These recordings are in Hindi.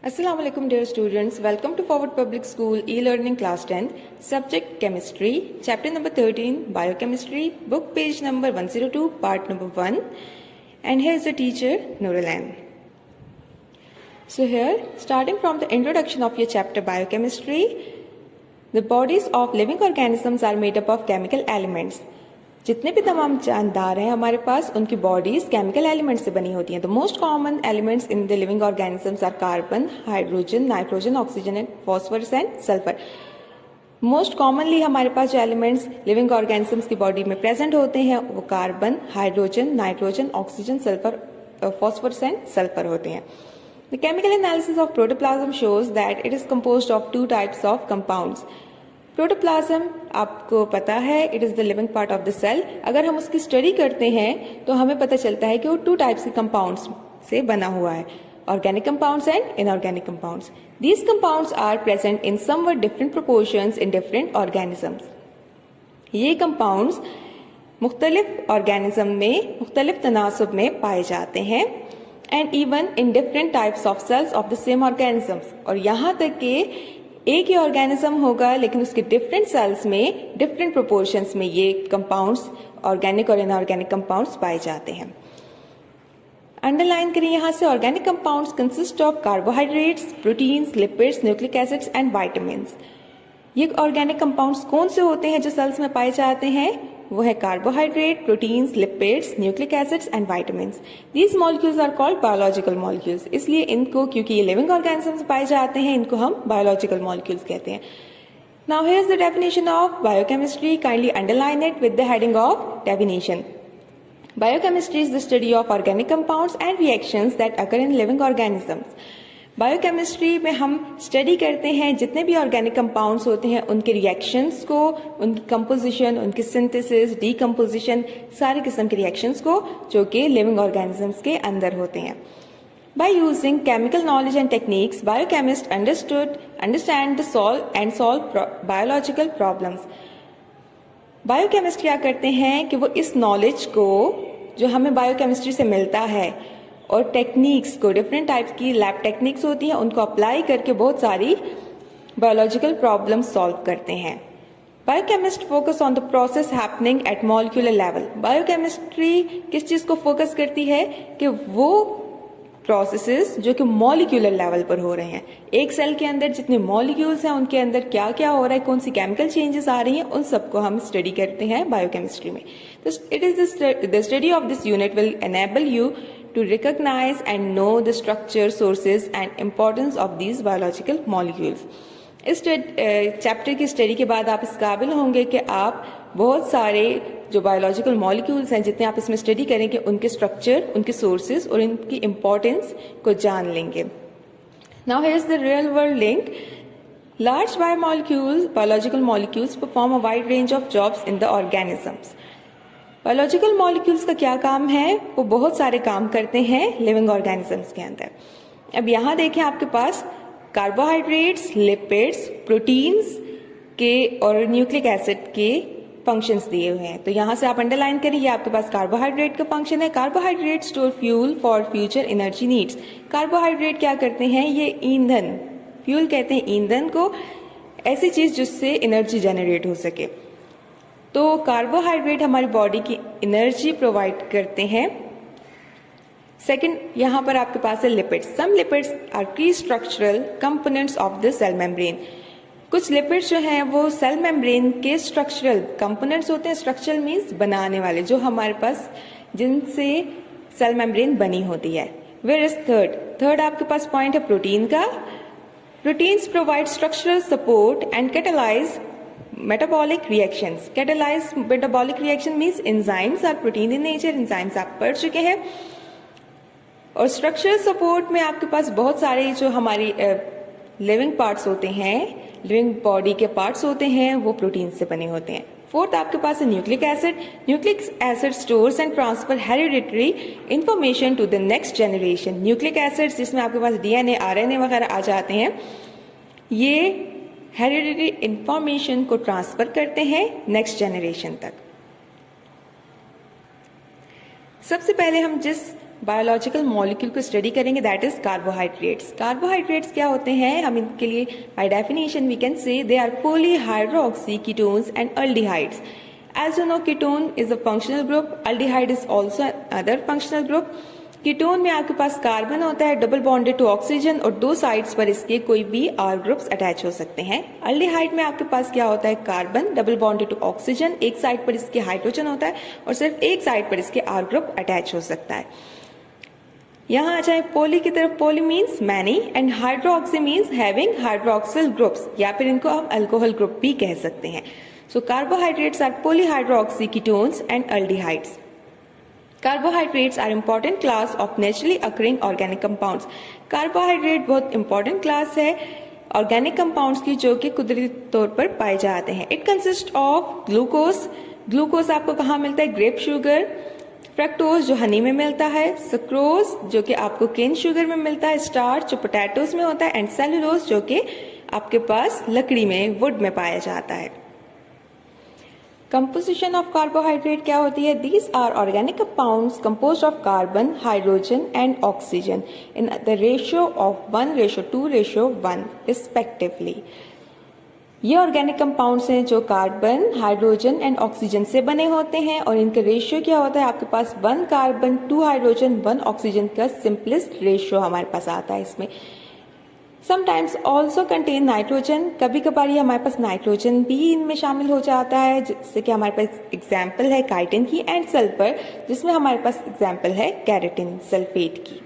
Assalamu alaikum dear students, welcome to Forward Public School e-learning class 10th, subject chemistry, chapter number 13 biochemistry, book page number 102, part number 1, and here is the teacher Nurulan. So here, starting from the introduction of your chapter biochemistry, the bodies of living organisms are made up of chemical elements. जितने भी तमाम जानदार हैं हमारे पास उनकी बॉडीज केमिकल एलिमेंट्स से बनी होती हैं. The most common elements in the living organisms are carbon, hydrogen, nitrogen, oxygen and phosphorus and sulphur. Most commonly हमारे पास जो एलिमेंट्स लिविंग ऑर्गेनिजम्स की बॉडी में प्रेजेंट होते हैं वो carbon, hydrogen, nitrogen, oxygen, sulphur, phosphorus and sulphur होते हैं. The chemical analysis of protoplasm shows that it is composed of two types of compounds. Protoplasm आपको पता है it is the living part of the cell. अगर हम उसकी स्टडी करते हैं तो हमें पता चलता है कि वो टू टाइप्स के कंपाउंड्स से बना हुआ है, organic compounds and inorganic compounds. These compounds are present in somewhat different proportions in different organisms. ये कंपाउंड्स मुख्तलिफ ऑर्गेनिज्म में मुख्तलिफ तनासब में पाए जाते हैं and even in different types of cells of the same organisms. और यहाँ तक कि एक ही ऑर्गेनिज्म होगा लेकिन उसके डिफरेंट सेल्स में डिफरेंट प्रोपोर्शंस में ये कंपाउंड्स ऑर्गेनिक और इनऑर्गेनिक कंपाउंड्स पाए जाते हैं. अंडरलाइन करें यहाँ से, organic compounds consist of carbohydrates, proteins, lipids, nucleic acids and vitamins. ये ऑर्गेनिक कंपाउंड्स कौन से होते हैं जो सेल्स में पाए जाते हैं? वो है carbohydrate, proteins, lipids, nucleic acids and vitamins. These molecules are called biological molecules. इसलिए इनको, क्योंकि ये लिविंग ऑर्गेनिजम्स पाए जाते हैं, इनको हम बायोलॉजिकल मॉलिक्यूल्स कहते हैं. Now here is the definition of biochemistry. Kindly underline it with the heading of definition. Biochemistry is the study of organic compounds and reactions that occur in living organisms. Biochemistry में हम स्टडी करते हैं जितने भी ऑर्गेनिक कंपाउंड्स होते हैं उनके रिएक्शंस को, उनकी कंपोजिशन, उनकी सिंथेसिस, डीकम्पोजिशन, सारे किस्म के रिएक्शंस को जो कि लिविंग ऑर्गेनिजम्स के अंदर होते हैं. By using chemical knowledge and techniques, biochemists understand the solve biological problems. Biochemist क्या करते हैं कि वो इस नॉलेज को जो हमें बायोकेमिस्ट्री से मिलता है और टेक्निक्स को, डिफरेंट टाइप्स की लैब टेक्निक्स होती हैं, उनको अप्लाई करके बहुत सारी बायोलॉजिकल प्रॉब्लम्स सॉल्व करते हैं. Biochemist focus on the process happening at molecular level. Biochemistry किस चीज को फोकस करती है कि वो प्रोसेसेस जो कि मॉलिक्यूलर लेवल पर हो रहे हैं. एक सेल के अंदर जितने मॉलिक्यूल्स हैं उनके अंदर क्या क्या हो रहा है, कौन सी केमिकल चेंजेस आ रही हैं, उन सबको हम स्टडी करते हैं बायोकेमिस्ट्री में. तो it is the study of this unit will enable you to recognize and know the structure, sources and importance of these biological molecules. इस चैप्टर की स्टडी के बाद आप इस काबिल होंगे कि आप बहुत सारे जो बायोलॉजिकल मॉलिक्यूल्स हैं जितने आप इसमें स्टडी करेंगे उनके स्ट्रक्चर, उनके सोर्सेज और इनकी इम्पोर्टेंस को जान लेंगे. Now here is the real world link. Large biological molecules perform a wide range of jobs in the organisms. Biological molecules का क्या काम है? वो बहुत सारे काम करते हैं लिविंग ऑर्गेनिजम्स के अंदर. अब यहाँ देखें, आपके पास कार्बोहाइड्रेट्स, लिपिड्स, प्रोटीन्स के और न्यूक्लिक एसिड के फंक्शंस दिए हुए हैं. तो यहाँ से आप अंडरलाइन करिए, आपके पास कार्बोहाइड्रेट का फंक्शन है. Carbohydrate store fuel for future energy needs. Carbohydrate क्या करते हैं? ये ईंधन, फ्यूल कहते हैं ईंधन को, ऐसी चीज जिससे एनर्जी जनरेट हो सके. तो कार्बोहाइड्रेट हमारी बॉडी की एनर्जी प्रोवाइड करते हैं. सेकंड, यहां पर आपके पास है lipids. Some lipids are key structural components of the cell membrane. कुछ लिपिड्स जो हैं वो सेल मेम्ब्रेन के स्ट्रक्चरल कंपोनेंट्स होते हैं. स्ट्रक्चरल मीन्स बनाने वाले, जो हमारे पास जिनसे सेल मेम्ब्रेन बनी होती है. वेयर इज थर्ड आपके पास पॉइंट है प्रोटीन का. Proteins provide structural support and catalyse metabolic reactions. Catalyze metabolic reaction means enzymes are protein in nature. enzymes आप पढ़ चुके हैं. और स्ट्रक्चरल सपोर्ट में आपके पास बहुत सारे जो हमारी लिविंग पार्ट्स होते हैं, लिविंग बॉडी के पार्ट्स होते हैं, वो प्रोटीन से बने होते हैं. फोर्थ आपके पास है nucleic acid. Nucleic acid stores and transfer hereditary information to the next generation. Nucleic acids जिसमें आपके पास डीएनए, आरएनए वगैरह आ जाते हैं, ये हेरिडिटरी इंफॉर्मेशन को ट्रांसफर करते हैं नेक्स्ट जनरेशन तक. सबसे पहले हम जिस बायोलॉजिकल मॉलिक्यूल को स्टडी करेंगे, दैट इज कार्बोहाइड्रेट्स। कार्बोहाइड्रेट्स क्या होते हैं, हम इनके लिए by definition we can say they are polyhydroxy ketones and aldehydes. As you know, ketone is a functional group, aldehyde is also other functional group. Ketone में आपके पास कार्बन होता है डबल बॉन्डेड टू ऑक्सीजन और दो साइड्स पर इसके कोई भी आर ग्रुप्स अटैच हो सकते हैं। अल्डिहाइड में आपके पास क्या होता है, carbon double bonded to oxygen, एक साइड पर इसके हाइड्रोजन होता है और सिर्फ एक साइड पर इसके आर ग्रुप अटैच हो सकता है। यहाँ आ जाए पॉली की तरफ, poly means many and hydroxy means having hydroxyl groups, या फिर इनको हम अल्कोहल ग्रुप भी कह सकते हैं। So carbohydrates are polyhydroxy ketones and aldehydes. Carbohydrates are important class of naturally occurring organic compounds. Carbohydrate बहुत इंपॉर्टेंट क्लास है ऑर्गेनिक कंपाउंड्स की जो कि कुदरती तौर पर पाए जाते हैं। It consist of glucose, glucose आपको कहाँ मिलता है, ग्रेप शुगर, फ्रक्टोज जो हनी में मिलता है, सक्रोज जो कि आपको केन शुगर में मिलता है, स्टार्च जो पोटैटोज में होता है, एंड सेलुलोज जो कि आपके पास लकड़ी में, वुड में पाया जाता है। कंपोजिशन ऑफ कार्बोहाइड्रेट क्या होती है, these are organic compounds composed of carbon, hydrogen and oxygen in the ratio of 1:2:1 respectively. ये ऑर्गेनिक कंपाउंड्स हैं जो कार्बन, हाइड्रोजन एंड ऑक्सीजन से बने होते हैं और इनका रेशियो क्या होता है, आपके पास 1 कार्बन 2 हाइड्रोजन 1 ऑक्सीजन का सिंपलेस्ट रेशियो हमारे पास आता है इसमें। समटाइम्स ऑल्सो कंटेन नाइट्रोजन, कभी कभार ये हमारे पास नाइट्रोजन भी इनमें शामिल हो जाता है, जिससे कि हमारे पास एग्जाम्पल है काइटिन की, एंड सल्फर जिसमें हमारे पास एग्जाम्पल है कैरेटिन सल्फेट की।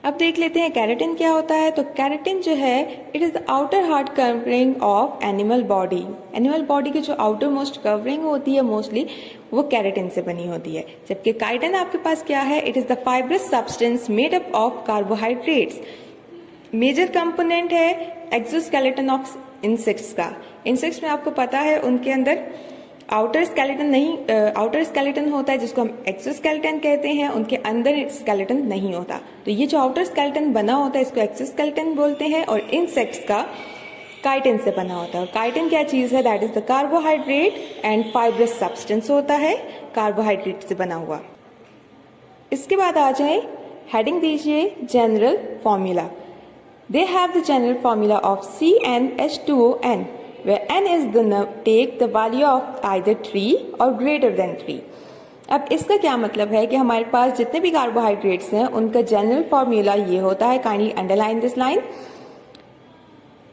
अब देख लेते हैं कैरेटिन क्या होता है। तो कैरेटिन जो है it is the outer hard covering of animal body. Animal body की जो आउटर मोस्ट कवरिंग होती है मोस्टली वो कैरेटिन से बनी होती है, जबकि काइटिन आपके पास क्या है, it is the fibrous substance made up of carbohydrates. Major component है एक्सोस्केलेटन ऑफ इंसेक्ट्स का। इंसेक्ट्स में आपको पता है उनके अंदर आउटर स्केलेटन होता है जिसको हम एक्सोस्केलेटन कहते हैं, उनके अंदर स्केलेटन नहीं होता। तो ये जो आउटर स्केलेटन बना होता है इसको एक्सोस्केलेटन बोलते हैं, और इंसेक्ट्स का काइटिन से बना होता है। काइटिन क्या चीज है, that is the carbohydrate and fibrous substance होता है, कार्बोहाइड्रेट से बना हुआ। इसके बाद आ जाए, हेडिंग दीजिए general formula. They have the general formula of CnH2ON, where N is take the value of either 3 or greater than 3. अब इसका क्या मतलब है कि हमारे पास जितने भी कार्बोहाइड्रेट्स हैं उनका जनरल फॉर्मूला ये होता है, काइंडली अंडरलाइन दिस लाइन।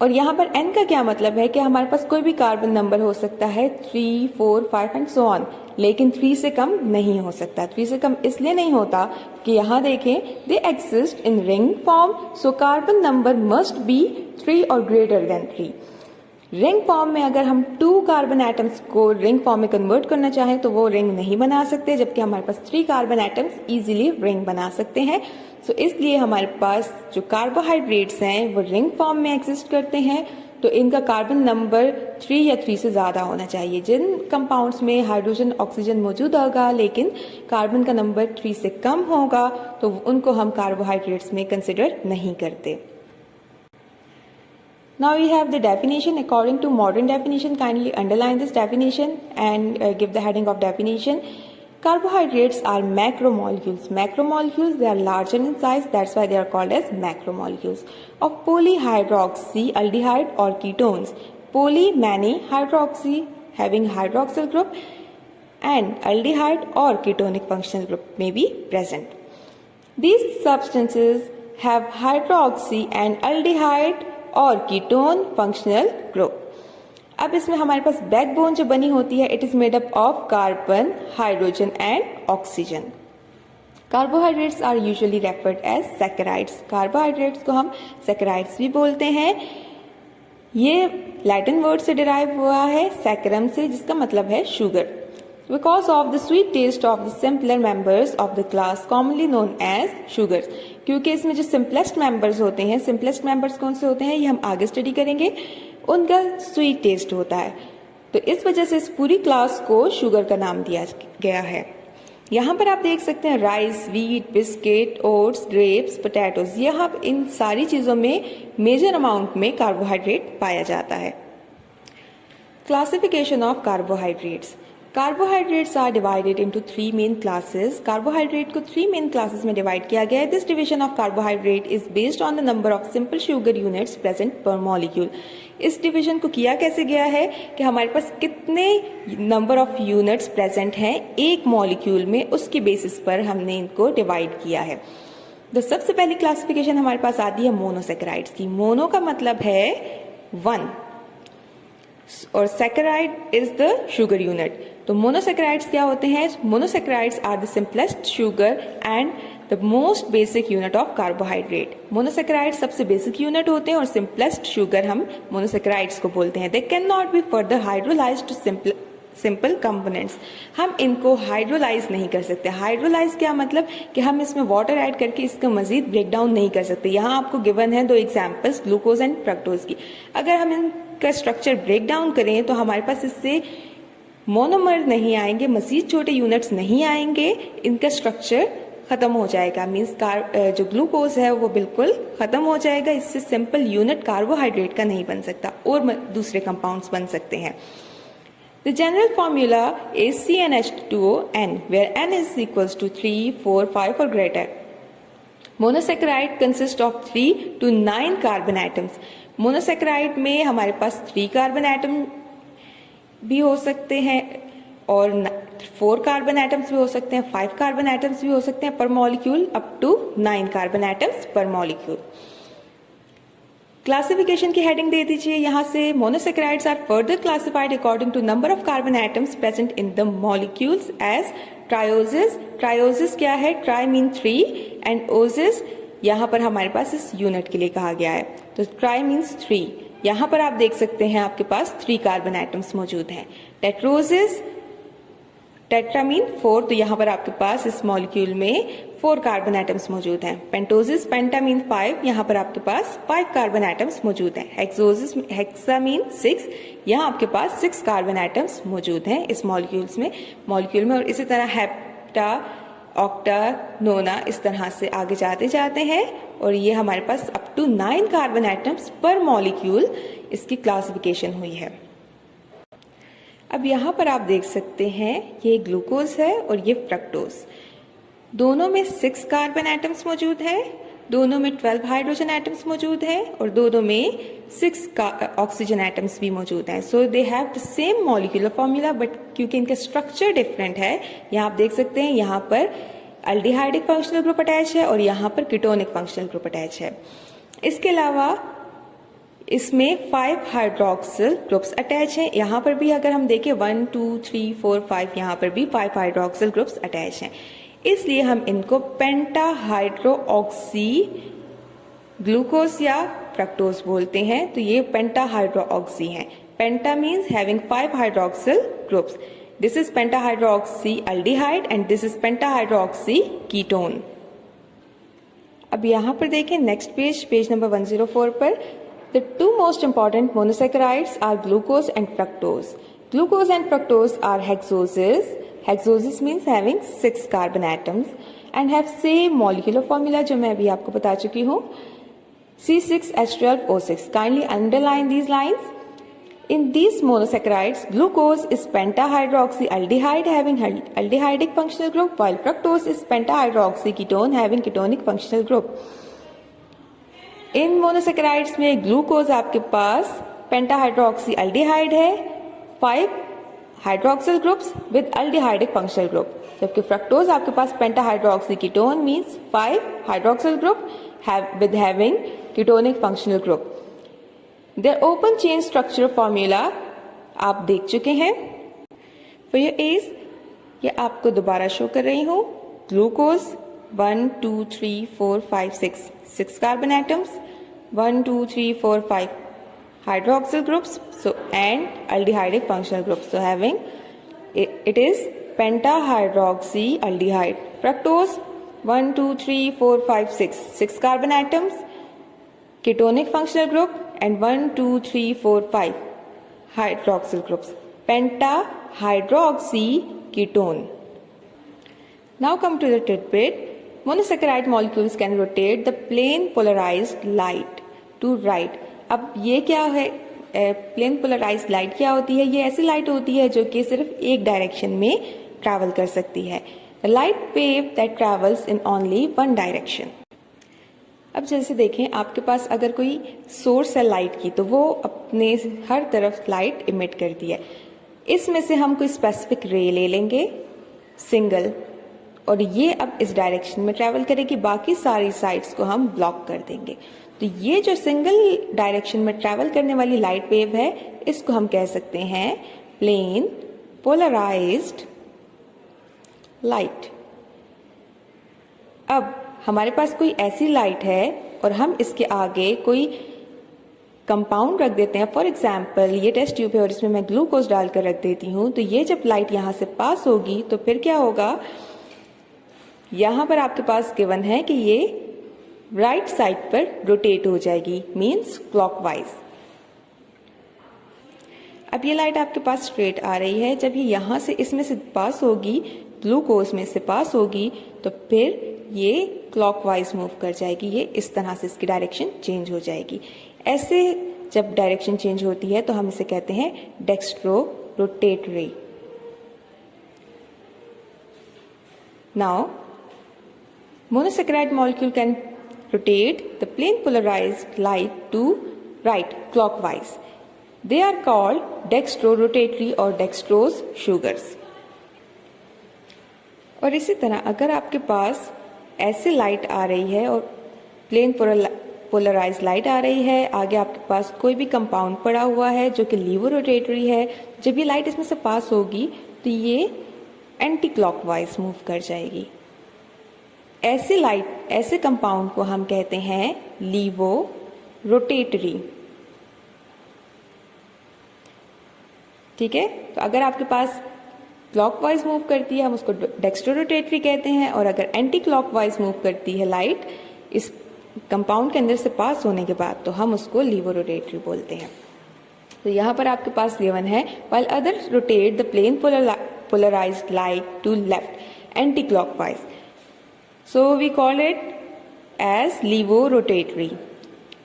और यहाँ पर n का क्या मतलब है कि हमारे पास कोई भी कार्बन नंबर हो सकता है 3, 4, 5 एंड सो ऑन, लेकिन 3 से कम नहीं हो सकता। 3 से कम इसलिए नहीं होता कि यहाँ देखें they exist in ring form, so carbon number must be 3 और ग्रेटर देन 3। रिंग फॉर्म में अगर हम 2 कार्बन एटम्स को रिंग फॉर्म में कन्वर्ट करना चाहें तो वो रिंग नहीं बना सकते, जबकि हमारे पास 3 कार्बन एटम्स इजीली रिंग बना सकते हैं। सो इसलिए हमारे पास जो कार्बोहाइड्रेट्स हैं वो रिंग फॉर्म में एग्जिस्ट करते हैं, तो इनका कार्बन नंबर 3 या 3 से ज़्यादा होना चाहिए। जिन कंपाउंड्स में हाइड्रोजन ऑक्सीजन मौजूद होगा लेकिन कार्बन का नंबर 3 से कम होगा तो उनको हम कार्बोहाइड्रेट्स में कंसिडर नहीं करते। Now we have the definition according to modern definition. Kindly underline this definition and give the heading of definition. Carbohydrates are macromolecules. Macromolecules, they are larger in size, that's why they are called as macromolecules of polyhydroxy aldehyde or ketones. Poly, many, hydroxy having hydroxyl group, and aldehyde or ketonic functional group may be present. These substances have hydroxy and aldehyde और कीटोन फंक्शनल ग्रुप। अब इसमें हमारे पास बैकबोन जो बनी होती है it is made up of carbon, hydrogen and oxygen. Carbohydrates are usually referred as saccharides. Carbohydrates को हम सैकराइड्स भी बोलते हैं। ये लैटिन वर्ड से डिराइव हुआ है सैकरम से, जिसका मतलब है sugar. Because of the sweet taste of the simpler members of the class commonly known as sugars, क्योंकि इसमें जो सिंपलेस्ट मेंबर्स होते हैं, सिंपलेस्ट मेंबर्स कौन से होते हैं ये हम आगे स्टडी करेंगे, उनका स्वीट टेस्ट होता है, तो इस वजह से इस पूरी क्लास को शुगर का नाम दिया गया है। यहाँ पर आप देख सकते हैं rice, wheat, biscuit, oats, grapes, potatoes, यहाँ इन सारी चीज़ों में मेजर अमाउंट में कार्बोहाइड्रेट पाया जाता है। Classification of carbohydrates. Carbohydrates are divided into 3 main classes. Carbohydrate को 3 मेन क्लासेस में डिवाइड किया गया है। This division of carbohydrate is based on the number of simple sugar units present per molecule. इस डिवीजन को किया कैसे गया है कि हमारे पास कितने नंबर ऑफ यूनिट्स प्रेजेंट हैं एक मॉलिक्यूल में, उसके बेसिस पर हमने इनको डिवाइड किया है। तो सबसे पहली क्लासिफिकेशन हमारे पास आती है मोनोसेकेराइड्स की। मोनो का मतलब है 1 और saccharide is the sugar unit. तो मोनोसेकेराइड्स क्या होते हैं? Monosaccharides are the simplest sugar and the most basic unit of carbohydrate. Monosaccharides सबसे बेसिक यूनिट होते हैं और सिंपलेस्ट शुगर हम मोनोसेकेराइड्स को बोलते हैं। They can not be further hydrolysed to simple components. हम इनको हाइड्रोलाइज नहीं कर सकते। हाइड्रोलाइज क्या मतलब कि हम इसमें वाटर ऐड करके इसका मजीद ब्रेक डाउन नहीं कर सकते। यहाँ आपको गिवन है 2 एग्जांपल्स ग्लूकोज एंड फ्रक्टोज की। अगर हम इनका स्ट्रक्चर ब्रेक डाउन करें तो हमारे पास इससे मोनोमर नहीं आएंगे, मजीद छोटे यूनिट्स नहीं आएंगे, इनका स्ट्रक्चर खत्म हो जाएगा। मीन्स जो ग्लूकोज है वो बिल्कुल खत्म हो जाएगा। इससे सिंपल यूनिट कार्बोहाइड्रेट का नहीं बन सकता और दूसरे कंपाउंड्स बन सकते हैं। The general formula is CnH2ON, where N is equals to 3, 4, 5 or greater. Monosaccharide consists of 3 to 9 carbon atoms. Monosaccharide में हमारे पास 3 कार्बन एटम भी हो सकते हैं और 4 कार्बन एटम्स भी हो सकते हैं, 5 कार्बन एटम्स भी हो सकते हैं per molecule, up to 9 carbon atoms per molecule. Classification की हेडिंग दे दीजिए यहाँ से। Monosaccharides are further classified according to number of carbon atoms present in the molecules as trioses. Trioses क्या है? ट्राई मीन 3 एंड ओसिस यहाँ पर हमारे पास इस यूनिट के लिए कहा गया है। तो ट्राई मीन्स 3। यहाँ पर आप देख सकते हैं आपके पास 3 कार्बन एटम्स मौजूद हैं। टेट्रोसिस, टेट्रा मीन 4, तो यहाँ पर आपके पास इस मॉलिक्यूल में 4 कार्बन एटम्स मौजूद हैं। पेंटोसिस, पेंटा मीन 5, यहाँ पर आपके पास 5 कार्बन एटम्स मौजूद हैं। हेक्सोसिस, हेक्सा मीन 6, यहाँ आपके पास 6 कार्बन एटम्स मौजूद हैं इस मॉलिक्यूल में। और इसी तरह हेप्टा, ऑक्टा, नोना, इस तरह से आगे जाते हैं और ये हमारे पास up to 9 carbon atoms per molecule इसकी क्लासिफिकेशन हुई है। अब यहाँ पर आप देख सकते हैं ये ग्लूकोज है और ये फ्रक्टोज। दोनों में 6 कार्बन एटम्स मौजूद हैं, दोनों में 12 हाइड्रोजन एटम्स मौजूद हैं और दोनों में 6 ऑक्सीजन एटम्स भी मौजूद हैं। So they have the same molecular formula, but क्योंकि इनका स्ट्रक्चर डिफरेंट है, यहाँ आप देख सकते हैं यहाँ पर एल्डिहाइडिक फंक्शनल ग्रुप अटैच है और यहाँ पर कीटोनिक फंक्शनल ग्रुप अटैच है। इसके अलावा इसमें 5 हाइड्रोक्सिल ग्रुप्स अटैच हैं। यहाँ पर भी अगर हम देखें 1, 2, 3, 4, 5, यहाँ पर भी 5 हाइड्रोक्सिल ग्रुप्स अटैच हैं। इसलिए हम इनको पेंटा हाइड्रोऑक्सी ग्लूकोज या फ्रक्टोज बोलते हैं। तो ये पेंटा हाइड्रोऑक्सी हैं। Penta means having 5 hydroxyl groups. This is penta hydroxy aldehyde and this is penta hydroxy ketone. अब यहाँ पर देखें नेक्स्ट पेज नंबर 104 पर। The 2 most important monosaccharides are glucose and fructose. Glucose and fructose are hexoses. Hexoses means having 6 carbon atoms and have same molecular formula जो मैं अभी आपको बता चुकी हूँ, C6H12O6. Kindly underline these lines. In these monosaccharides, glucose is pentahydroxyaldehyde having aldehydic functional group, while fructose is pentahydroxyketone having ketonic functional group. इन मोनोसेकेराइड्स में ग्लूकोज आपके पास पेंटाहाइड्रोक्सी एल्डिहाइड है, 5 hydroxyl groups with aldehydic functional group, जबकि फ्रक्टोज आपके पास pentahydroxy ketone means 5 hydroxyl group with having ketonic functional group. Their open chain structure formula आप देख चुके हैं। फॉर योर एज ये आपको दोबारा शो कर रही हूँ। Glucose 1, 2, 3, 4, 5, 6 carbon atoms, 1, 2, 3, 4, 5 hydroxyl groups, so and aldehydic functional groups. So having it is pentahydroxyaldehyde. Fructose 1, 2, 3, 4, 5, 6 carbon atoms, ketonic functional group, and 1, 2, 3, 4, 5 hydroxyl groups. Pentahydroxyketone. Now come to the tidbit. Monosaccharide molecules can rotate the plane polarized light to right. अब ये क्या है प्लेन पोलराइज्ड लाइट क्या होती है? ये ऐसी लाइट होती है जो कि सिर्फ एक डायरेक्शन में ट्रैवल कर सकती है। Light wave that travels in only one direction. अब जैसे देखें, आपके पास अगर कोई सोर्स है लाइट की तो वो अपने हर तरफ लाइट इमिट करती है। इसमें से हम कोई स्पेसिफिक रे ले लेंगे सिंगल, और ये अब इस डायरेक्शन में ट्रैवल करेगी, बाकी सारी साइड्स को हम ब्लॉक कर देंगे। तो ये जो सिंगल डायरेक्शन में ट्रैवल करने वाली लाइट वेव है, इसको हम कह सकते हैं प्लेन पोलराइज्ड लाइट। अब हमारे पास कोई ऐसी लाइट है और हम इसके आगे कोई कंपाउंड रख देते हैं। फॉर एग्जाम्पल ये टेस्ट ट्यूब है और इसमें मैं ग्लूकोज डालकर रख देती हूँ, तो ये जब लाइट यहाँ से पास होगी तो फिर क्या होगा, यहाँ पर आपके पास गिवन है कि ये राइट साइड पर रोटेट हो जाएगी, मीन्स क्लॉकवाइज। अब ये लाइट आपके पास स्ट्रेट आ रही है, जब ये यहाँ से इसमें से पास होगी, ग्लूकोज में से पास होगी, तो फिर ये क्लॉकवाइज मूव कर जाएगी। ये इस तरह से इसकी डायरेक्शन चेंज हो जाएगी। ऐसे जब डायरेक्शन चेंज होती है तो हम इसे कहते हैं dextro rotatory. Now monosaccharide molecule can rotate the plane polarized light to right clockwise. They are called dextrorotatory or dextrose sugars. और इसी तरह अगर आपके पास ऐसे लाइट आ रही है और प्लेन पोलराइज लाइट आ रही है, आगे आपके पास कोई भी कंपाउंड पड़ा हुआ है जो कि लीवो रोटेटरी है, जब ये लाइट इसमें से पास होगी तो ये एंटी क्लॉकवाइज मूव कर जाएगी। ऐसी लाइट, ऐसे कंपाउंड को हम कहते हैं लीवो रोटेटरी। ठीक है, तो अगर आपके पास क्लॉकवाइज मूव करती है हम उसको डेक्स्ट्रो रोटेटरी कहते हैं, और अगर एंटी क्लॉकवाइज मूव करती है लाइट इस कंपाउंड के अंदर से पास होने के बाद तो हम उसको लीवो रोटेटरी बोलते हैं। तो यहाँ पर आपके पास गिवन है while others rotate the plane polarized light to left anti clockwise, so we call it as levorotatory.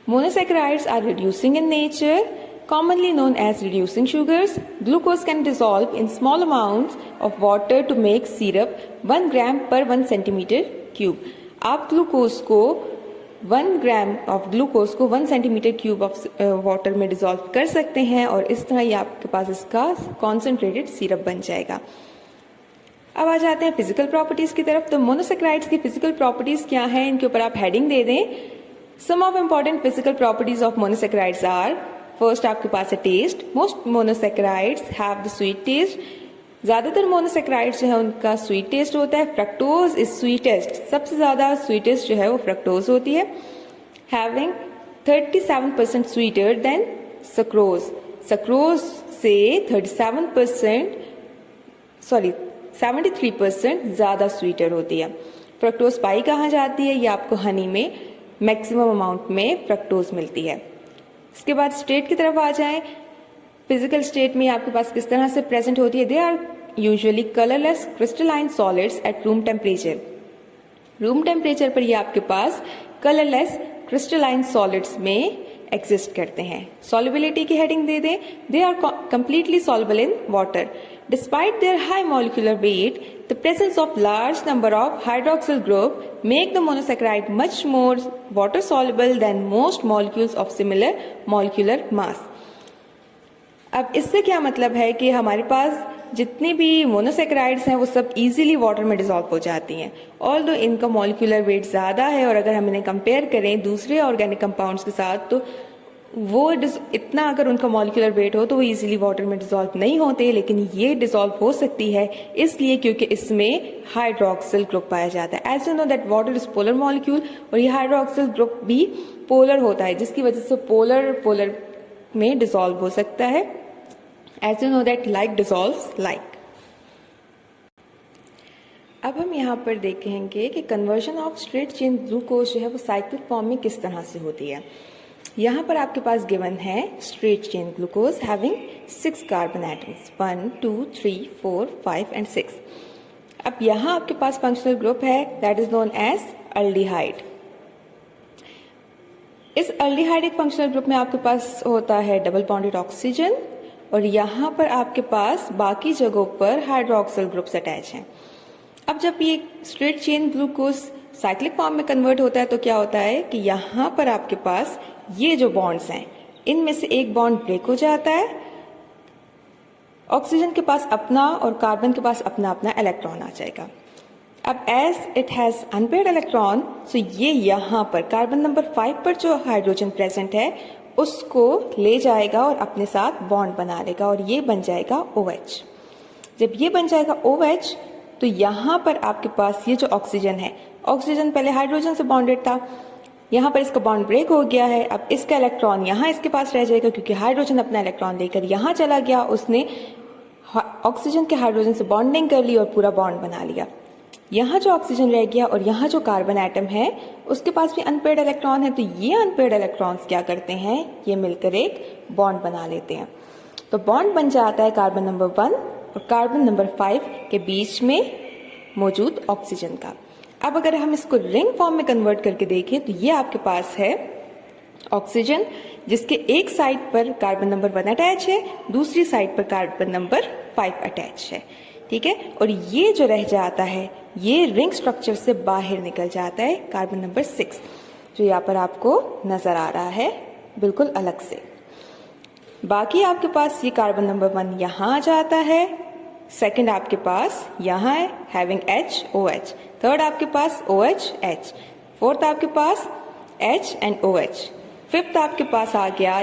Monosaccharides are reducing in nature, commonly known as reducing sugars. Glucose can dissolve in small amounts of water to make syrup 1 gram per 1 centimeter cube. आप ग्लूकोज को 1 ग्राम ऑफ ग्लूकोज को 1 सेंटीमीटर क्यूब ऑफ वाटर में डिसॉल्व कर सकते हैं, और इस तरह ये आपके पास इसका कॉन्सेंट्रेटेड सिरप बन जाएगा। अब आ जाते हैं फिजिकल प्रॉपर्टीज की तरफ। तो मोनोसैकेराइड्स की फिजिकल प्रॉपर्टीज क्या हैं, इनके ऊपर आप हेडिंग दे दें। Some of important physical properties of monosaccharides are, first आपके पास है taste. Most monosaccharides have the sweet taste. ज्यादातर मोनोसैकेराइड्स जो है उनका स्वीट टेस्ट होता है। फ्रक्टोज इज स्वीटेस्ट, सबसे ज्यादा स्वीटेस्ट जो है वो फ्रक्टोज होती है, having 37% sweeter than sucrose. Sucrose से 73% ज्यादा स्वीटर होती है। फ्रक्टोज पाई कहाँ जाती है, ये आपको हनी में मैक्सिमम अमाउंट में फ्रक्टोज मिलती है। इसके बाद स्टेट की तरफ आ जाएं। फिजिकल स्टेट में आपके पास किस तरह से प्रेजेंट होती है, they are usually colourless crystalline solids at room temperature. Room temperature पर ये आपके पास कलरलेस क्रिस्टलाइन सॉलिड्स में एग्जिस्ट करते हैं। सॉल्युबिलिटी की हेडिंग दे दें, they are completely soluble in water. Despite their high molecular weight, the presence of large number of hydroxyl group make the monosaccharide much more water soluble than most molecules of similar molecular mass. अब इससे क्या मतलब है कि हमारे पास जितनी भी मोनोसैकेराइड्स हैं वो सब इजीली वाटर में डिसॉल्व हो जाती हैं, ऑल्दो इनका मॉलिक्यूलर वेट ज़्यादा है, और अगर हम इन्हें कंपेयर करें दूसरे ऑर्गेनिक कंपाउंड्स के साथ तो वो इतना अगर उनका मॉलिक्यूलर वेट हो तो वो इजीली वाटर में डिसॉल्व नहीं होते, लेकिन ये डिसॉल्व हो सकती है इसलिए क्योंकि इसमें हाइड्रोक्सिल ग्रुप पाया जाता है। As you know that water is polar molecule, और ये हाइड्रोक्सिल ग्रुप भी पोलर होता है, जिसकी वजह से पोलर में डिसॉल्व हो सकता है। As you know that like dissolves like. अब हम यहाँ पर देखेंगे कि conversion of straight chain glucose जो है वो साइक्लिक फॉर्म में किस तरह से होती है। यहाँ पर आपके पास गिवन है straight chain glucose having 6 carbon atoms, 1, 2, 3, 4, 5 and 6। अब यहाँ आपके पास फंक्शनल ग्रुप है that is known as aldehyde. इस एल्डिहाइडिक फंक्शनल ग्रुप में आपके पास होता है डबल बॉन्डेड ऑक्सीजन और यहाँ पर आपके पास बाकी जगहों पर हाइड्रोक्सिल ग्रुप्स अटैच हैं। अब जब ये straight chain glucose cyclic form में कन्वर्ट होता है तो क्या होता है कि यहाँ पर आपके पास ये जो बॉन्ड्स हैं इनमें से एक बॉन्ड ब्रेक हो जाता है, ऑक्सीजन के पास अपना और कार्बन के पास अपना अपना इलेक्ट्रॉन आ जाएगा। अब as it has unpaired electron, so ये यहाँ पर कार्बन नंबर 5 पर जो हाइड्रोजन प्रेजेंट है उसको ले जाएगा और अपने साथ बॉन्ड बना लेगा और ये बन जाएगा OH। जब ये बन जाएगा OH तो यहाँ पर आपके पास ये जो ऑक्सीजन है, ऑक्सीजन पहले हाइड्रोजन से बॉन्डेड था, यहाँ पर इसका बॉन्ड ब्रेक हो गया है। अब इसका इलेक्ट्रॉन यहाँ इसके पास रह जाएगा क्योंकि हाइड्रोजन अपना इलेक्ट्रॉन लेकर यहाँ चला गया, उसने ऑक्सीजन के हाइड्रोजन से बॉन्डिंग कर ली और पूरा बॉन्ड बना लिया। यहाँ जो ऑक्सीजन रह गया और यहाँ जो कार्बन एटम है उसके पास भी अनपेयर्ड इलेक्ट्रॉन है, तो ये अनपेयर्ड इलेक्ट्रॉन्स क्या करते हैं, ये मिलकर एक बॉन्ड बना लेते हैं। तो बॉन्ड बन जाता है कार्बन नंबर 1 और कार्बन नंबर 5 के बीच में मौजूद ऑक्सीजन का। अब अगर हम इसको रिंग फॉर्म में कन्वर्ट करके देखें तो ये आपके पास है ऑक्सीजन जिसके एक साइड पर कार्बन नंबर 1 अटैच है, दूसरी साइड पर कार्बन नंबर 5 अटैच है, ठीक है। और ये जो रह जाता है ये रिंग स्ट्रक्चर से बाहर निकल जाता है कार्बन नंबर 6 जो यहाँ पर आपको नजर आ रहा है बिल्कुल अलग से। बाकी आपके पास ये कार्बन नंबर 1 यहाँ आ जाता है, सेकंड आपके पास यहाँ है हैविंग HOH, थर्ड आपके पास OH, फोर्थ आपके पास H एंड OH, फिफ्थ आपके पास आ गया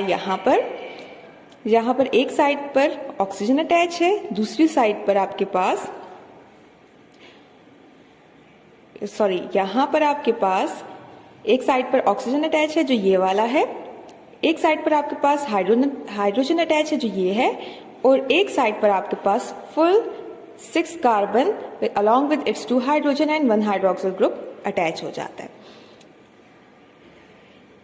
यहाँ पर एक साइड पर ऑक्सीजन अटैच है, दूसरी साइड पर आपके पास यहाँ पर आपके पास एक साइड पर ऑक्सीजन अटैच है जो ये वाला है, एक साइड पर आपके पास हाइड्रोजन अटैच है जो ये है, और एक साइड पर आपके पास full 6 carbon along with its 2 hydrogen and 1 hydroxyl group attach हो जाता है।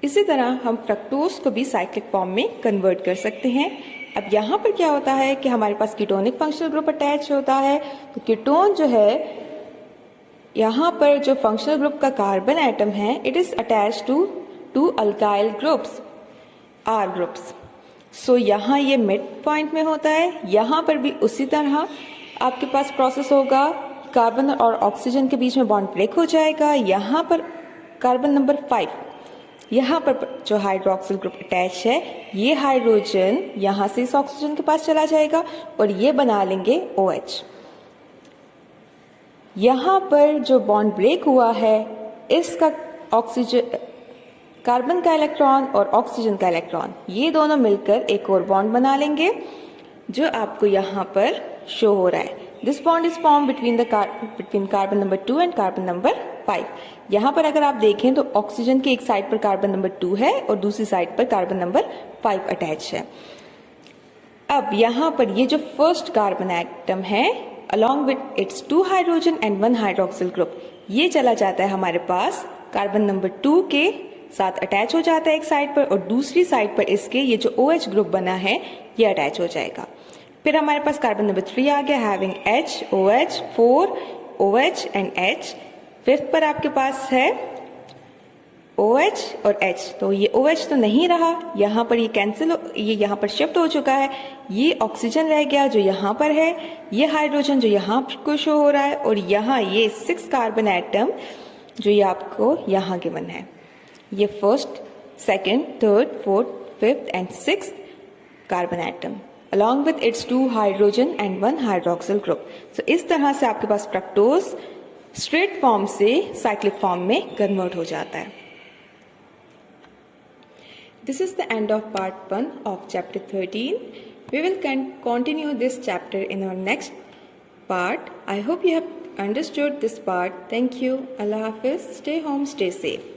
इसी तरह हम फ्रक्टोज को भी साइक्लिक फॉर्म में कन्वर्ट कर सकते हैं। अब यहाँ पर क्या होता है कि हमारे पास कीटोनिक फंक्शनल ग्रुप अटैच होता है, तो कीटोन जो है यहाँ पर जो फंक्शनल ग्रुप का कार्बन एटम है it is attach to 2 alkyl groups R groups. So यहाँ ये मिड पॉइंट में होता है, यहाँ पर भी उसी तरह आपके पास प्रोसेस होगा, कार्बन और ऑक्सीजन के बीच में बॉन्ड ब्रेक हो जाएगा, यहाँ पर कार्बन नंबर 5 यहाँ पर जो हाइड्रोक्सिल ग्रुप अटैच है ये हाइड्रोजन यहाँ से इस ऑक्सीजन के पास चला जाएगा और ये बना लेंगे OH। यहाँ पर जो बॉन्ड ब्रेक हुआ है इसका ऑक्सीजन कार्बन का इलेक्ट्रॉन और ऑक्सीजन का इलेक्ट्रॉन ये दोनों मिलकर एक और बॉन्ड बना लेंगे जो आपको यहाँ पर शो हो रहा है। This bond is form between carbon number 2 and carbon number 5। यहाँ पर अगर आप देखें तो ऑक्सीजन के एक साइड पर कार्बन नंबर 2 है और दूसरी साइड पर कार्बन नंबर 5 अटैच है। अब यहाँ पर ये जो फर्स्ट कार्बन एटम है along with its 2 hydrogen and 1 hydroxyl group ये चला जाता है हमारे पास कार्बन नंबर 2 के साथ अटैच हो जाता है एक साइड पर, और दूसरी साइड पर इसके ये जो OH ग्रुप बना है ये अटैच हो जाएगा। फिर हमारे पास कार्बन नंबर 3 आ गया having H, OH, 4 OH and H। Fifth पर आपके पास है OH और H, तो ये OH तो नहीं रहा, यहाँ पर ये यहाँ पर शिफ्ट हो चुका है, ये ऑक्सीजन रह गया जो यहाँ पर है, ये हाइड्रोजन जो यहाँ को शो हो रहा है, और यहाँ ये 6 कार्बन एटम जो ये आपको यहाँ गिवन है, ये first, second, third, fourth, fifth and 6th carbon atom along with its 2 hydrogen and 1 hydroxyl group. So इस तरह से आपके पास फ्रक्टोज स्ट्रेट फॉर्म से साइक्लिक फॉर्म में कन्वर्ट हो जाता है। This is the end of part 1 of chapter 13. We will continue this chapter in our next part. I hope you have understood this part. Thank you. Allah Hafiz. Stay home, stay safe.